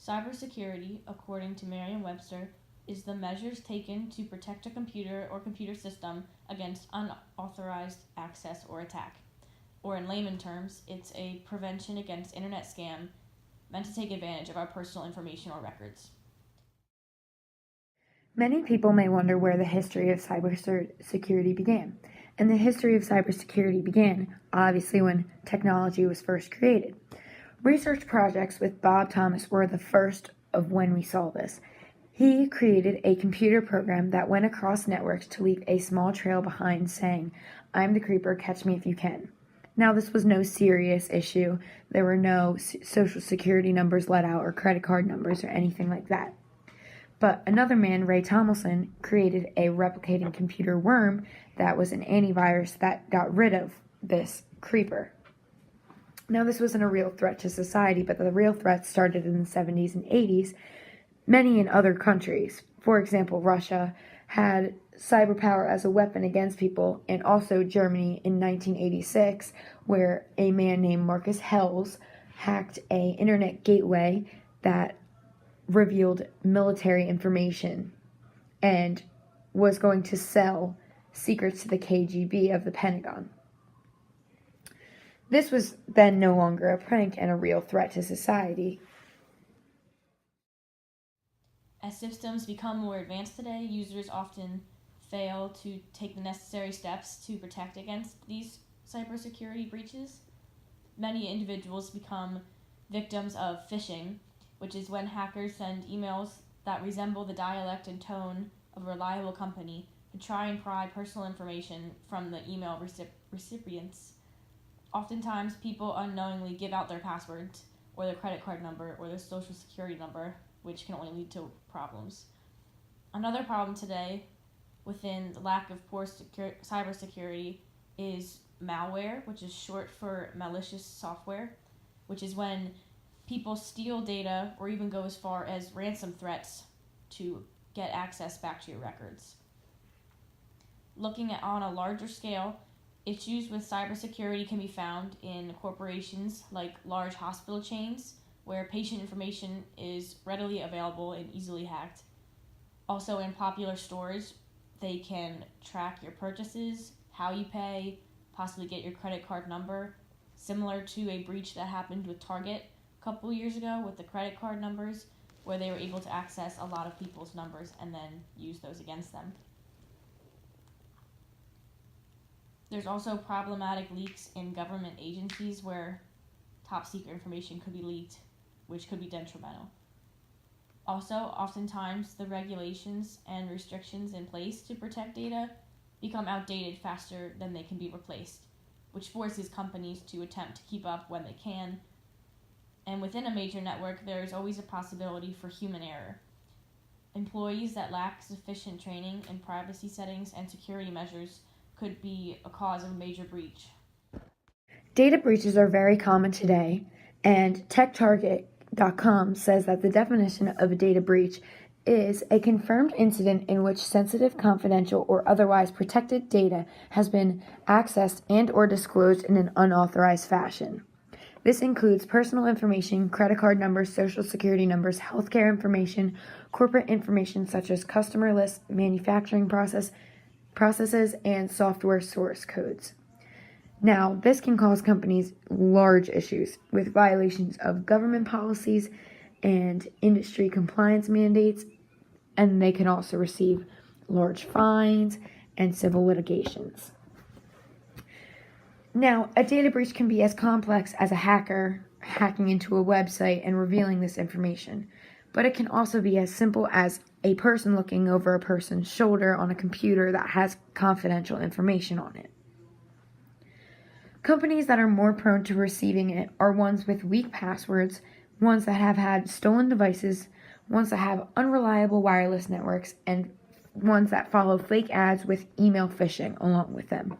Cybersecurity, according to Merriam-Webster, is the measures taken to protect a computer or computer system against unauthorized access or attack. Or in layman terms, it's a prevention against internet scam meant to take advantage of our personal information or records. Many people may wonder where the history of cybersecurity began. And the history of cybersecurity began, obviously, when technology was first created. Research projects with Bob Thomas were the first of when we saw this. He created a computer program that went across networks to leave a small trail behind saying, "I'm the creeper, catch me if you can." Now, this was no serious issue. There were no social security numbers let out or credit card numbers or anything like that. But another man, Ray Tomlinson, created a replicating computer worm that was an antivirus that got rid of this creeper. Now, this wasn't a real threat to society, but the real threats started in the 70s and 80s, many in other countries. For example, Russia had cyber power as a weapon against people, and also Germany in 1986, where a man named Marcus Hels hacked an internet gateway that revealed military information and was going to sell secrets to the KGB of the Pentagon. This was then no longer a prank and a real threat to society. As systems become more advanced today, users often fail to take the necessary steps to protect against these cybersecurity breaches. Many individuals become victims of phishing, which is when hackers send emails that resemble the dialect and tone of a reliable company to try and pry personal information from the email recipients. Oftentimes, people unknowingly give out their passwords or their credit card number or their social security number, which can only lead to problems. Another problem today within the lack of poor cybersecurity is malware, which is short for malicious software, which is when people steal data or even go as far as ransom threats to get access back to your records. Looking at on a larger scale, issues with cybersecurity can be found in corporations like large hospital chains, where patient information is readily available and easily hacked. Also in popular stores, they can track your purchases, how you pay, possibly get your credit card number, similar to a breach that happened with Target couple years ago with the credit card numbers, where they were able to access a lot of people's numbers and then use those against them. There's also problematic leaks in government agencies where top secret information could be leaked, which could be detrimental. Also, oftentimes the regulations and restrictions in place to protect data become outdated faster than they can be replaced, which forces companies to attempt to keep up when they can. And within a major network, there is always a possibility for human error. Employees that lack sufficient training in privacy settings and security measures could be a cause of a major breach. Data breaches are very common today, and TechTarget.com says that the definition of a data breach is a confirmed incident in which sensitive, confidential, or otherwise protected data has been accessed and or disclosed in an unauthorized fashion. This includes personal information, credit card numbers, social security numbers, healthcare information, corporate information such as customer lists, manufacturing processes, and software source codes. Now, this can cause companies large issues with violations of government policies and industry compliance mandates, and they can also receive large fines and civil litigations. Now, a data breach can be as complex as a hacker hacking into a website and revealing this information, but it can also be as simple as a person looking over a person's shoulder on a computer that has confidential information on it. Companies that are more prone to receiving it are ones with weak passwords, ones that have had stolen devices, ones that have unreliable wireless networks, and ones that follow fake ads with email phishing along with them.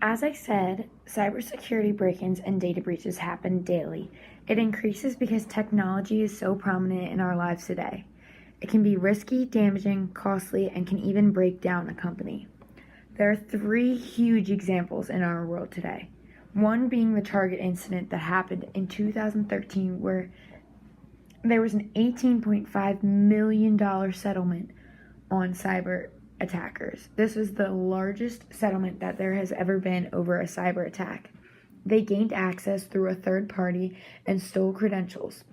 As I said, cybersecurity break-ins and data breaches happen daily. It increases because technology is so prominent in our lives today. It can be risky, damaging, costly, and can even break down a company. There are 3 huge examples in our world today. One being the Target incident that happened in 2013, where there was an $18.5 million settlement on cyber attackers. This was the largest settlement that there has ever been over a cyber attack. They gained access through a third party and stole credentials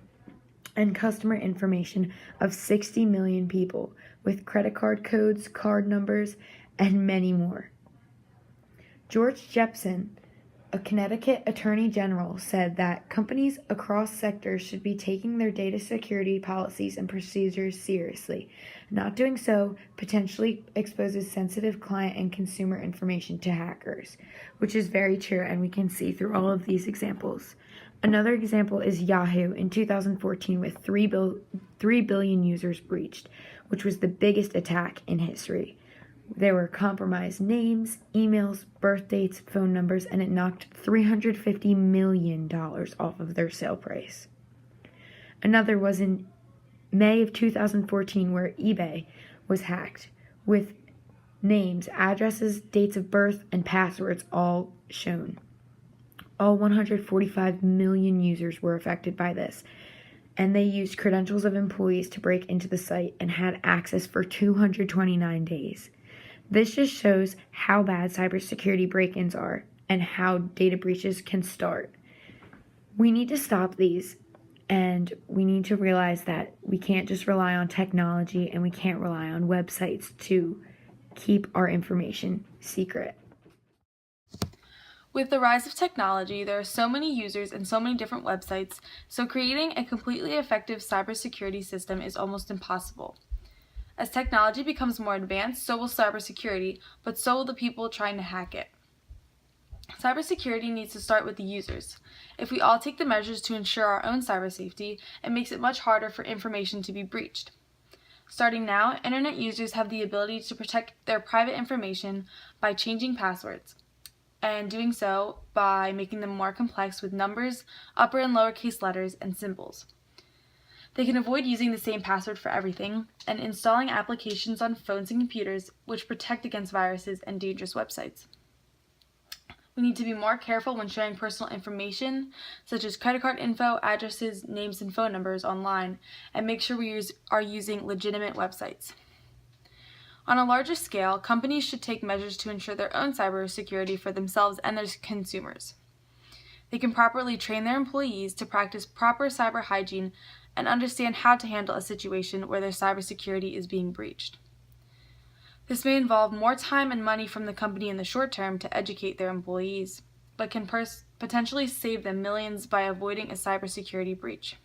and customer information of 60 million people with credit card codes, card numbers, and many more. George Jepson, a Connecticut Attorney General, said that companies across sectors should be taking their data security policies and procedures seriously. Not doing so potentially exposes sensitive client and consumer information to hackers, which is very true, and we can see through all of these examples. Another example is Yahoo in 2014 with 3 billion users breached, which was the biggest attack in history. There were compromised names, emails, birth dates, phone numbers, and it knocked $350 million off of their sale price. Another was in May of 2014 where eBay was hacked with names, addresses, dates of birth, and passwords all shown. All 145 million users were affected by this, and they used credentials of employees to break into the site and had access for 229 days. This just shows how bad cybersecurity break-ins are and how data breaches can start. We need to stop these, and we need to realize that we can't just rely on technology and we can't rely on websites to keep our information secret. With the rise of technology, there are so many users and so many different websites, so creating a completely effective cybersecurity system is almost impossible. As technology becomes more advanced, so will cybersecurity, but so will the people trying to hack it. Cybersecurity needs to start with the users. If we all take the measures to ensure our own cyber safety, it makes it much harder for information to be breached. Starting now, internet users have the ability to protect their private information by changing passwords, and doing so by making them more complex with numbers, upper and lowercase letters, and symbols. They can avoid using the same password for everything and installing applications on phones and computers which protect against viruses and dangerous websites. We need to be more careful when sharing personal information, such as credit card info, addresses, names, and phone numbers online, and make sure we are using legitimate websites. On a larger scale, companies should take measures to ensure their own cybersecurity for themselves and their consumers. They can properly train their employees to practice proper cyber hygiene and understand how to handle a situation where their cybersecurity is being breached. This may involve more time and money from the company in the short term to educate their employees, but can potentially save them millions by avoiding a cybersecurity breach.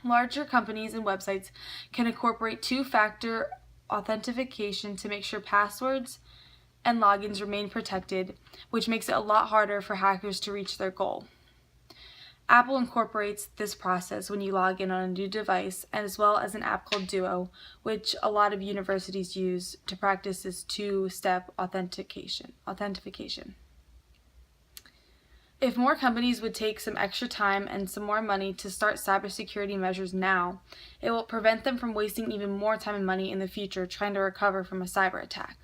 Larger companies and websites can incorporate two-factor authentication to make sure passwords and logins remain protected, which makes it a lot harder for hackers to reach their goal. Apple incorporates this process when you log in on a new device, as well as an app called Duo, which a lot of universities use to practice this two-step authentication. If more companies would take some extra time and some more money to start cybersecurity measures now, it will prevent them from wasting even more time and money in the future trying to recover from a cyber attack.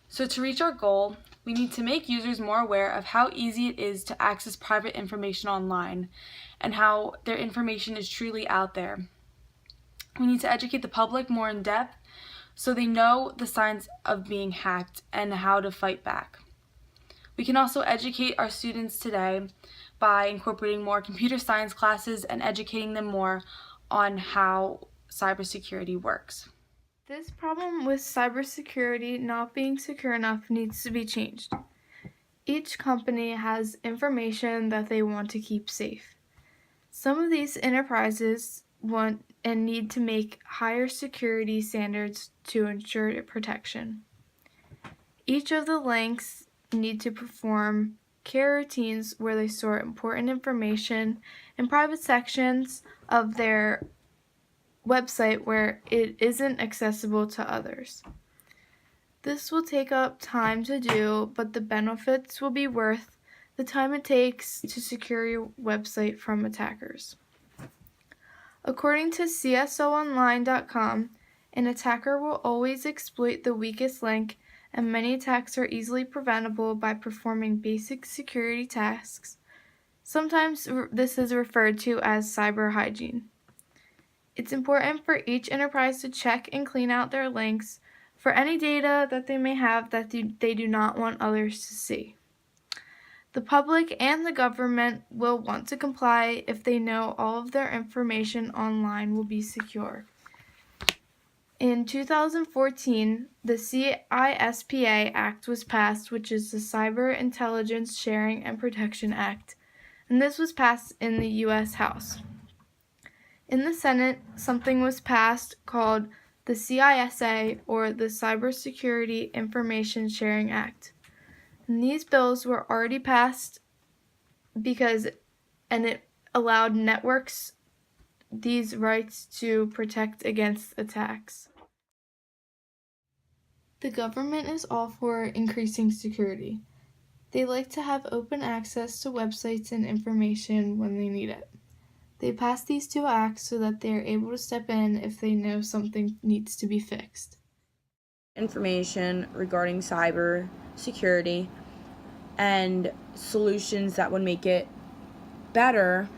So to reach our goal, we need to make users more aware of how easy it is to access private information online and how their information is truly out there. We need to educate the public more in depth so they know the signs of being hacked and how to fight back. We can also educate our students today by incorporating more computer science classes and educating them more on how cybersecurity works. This problem with cybersecurity not being secure enough needs to be changed. Each company has information that they want to keep safe. Some of these enterprises want and need to make higher security standards to ensure protection. Each of the links need to perform care routines where they store important information in private sections of their website where it isn't accessible to others. This will take up time to do, but the benefits will be worth the time it takes to secure your website from attackers. According to CSOonline.com, an attacker will always exploit the weakest link, and many attacks are easily preventable by performing basic security tasks Sometimes this is referred to as cyber hygiene. It's important for each enterprise to check and clean out their links for any data that they may have that they do not want others to see. The public and the government will want to comply if they know all of their information online will be secure. In 2014, the CISPA Act was passed, which is the Cyber Intelligence Sharing and Protection Act, and this was passed in the U.S. House. In the Senate, something was passed called the CISA, or the Cybersecurity Information Sharing Act. And these bills were already passed and it allowed networks these rights to protect against attacks. The government is all for increasing security. They like to have open access to websites and information when they need it. They pass these two acts so that they are able to step in if they know something needs to be fixed. Information regarding cyber security and solutions that would make it better,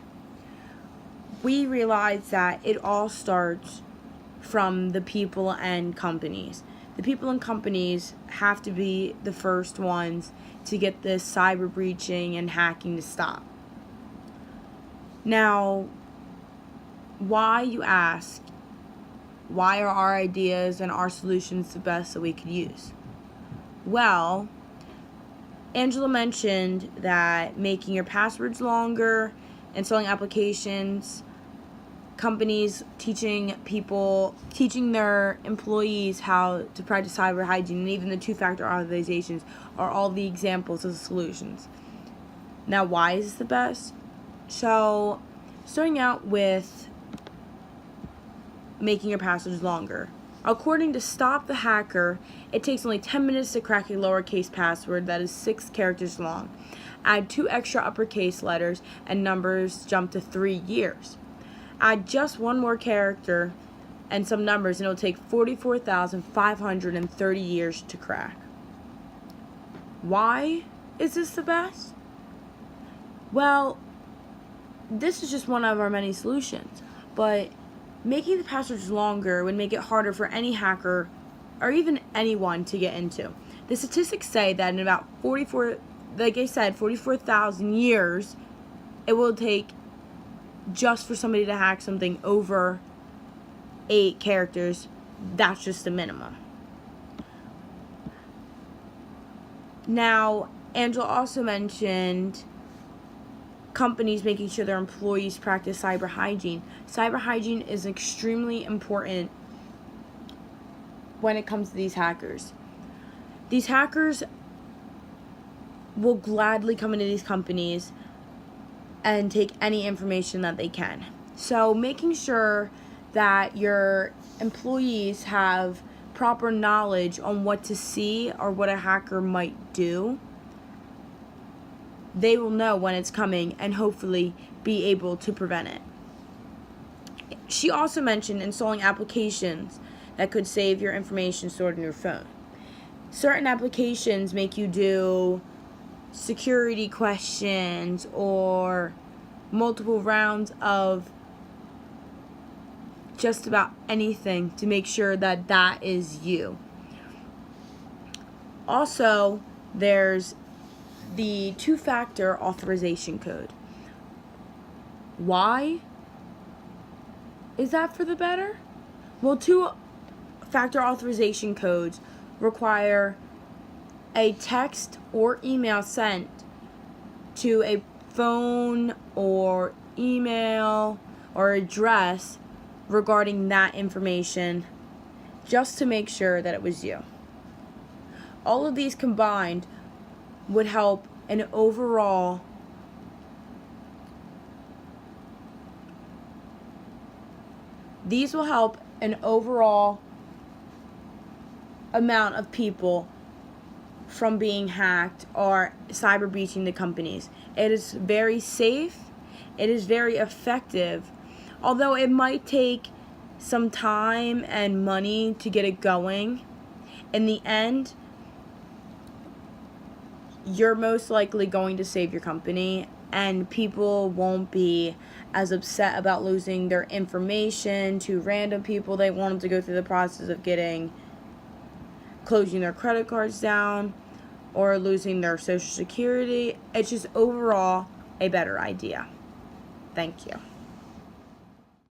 we realize that it all starts from the people and companies. The people and companies have to be the first ones to get this cyber breaching and hacking to stop. Now, why, you ask? Why are our ideas and our solutions the best that we could use? Well, Angela mentioned that making your passwords longer, installing applications, companies teaching their employees how to practice cyber hygiene, and even the two-factor authorizations are all the examples of the solutions. Now, why is this the best? So, starting out with making your passwords longer. According to Stop the Hacker, it takes only 10 minutes to crack a lowercase password that is 6 characters long. Add 2 extra uppercase letters and numbers jump to 3 years. Add just 1 more character and some numbers and it will take 44,530 years to crack. Why is this the best? Well, this is just one of our many solutions, but making the passwords longer would make it harder for any hacker or even anyone to get into. The statistics say that in about 44,000 years, it will take just for somebody to hack something over 8 characters. That's just the minimum. Now, Angela also mentioned companies making sure their employees practice cyber hygiene. Cyber hygiene is extremely important when it comes to these hackers. These hackers will gladly come into these companies and take any information that they can. So making sure that your employees have proper knowledge on what to see or what a hacker might do, they will know when it's coming and hopefully be able to prevent it. She also mentioned installing applications that could save your information stored in your phone. Certain applications make you do security questions or multiple rounds of just about anything to make sure that that is you. Also, there's the two-factor authorization code. Why is that for the better? Well, two-factor authorization codes require a text or email sent to a phone or email or address regarding that information just to make sure that it was you. All of these combined would help an overall amount of people from being hacked or cyber breaching the companies. It is very safe. It is very effective. Although it might take some time and money to get it going, in the end, you're most likely going to save your company and people won't be as upset about losing their information to random people. They want them to go through the process of closing their credit cards down or losing their social security. It's just overall a better idea. Thank you.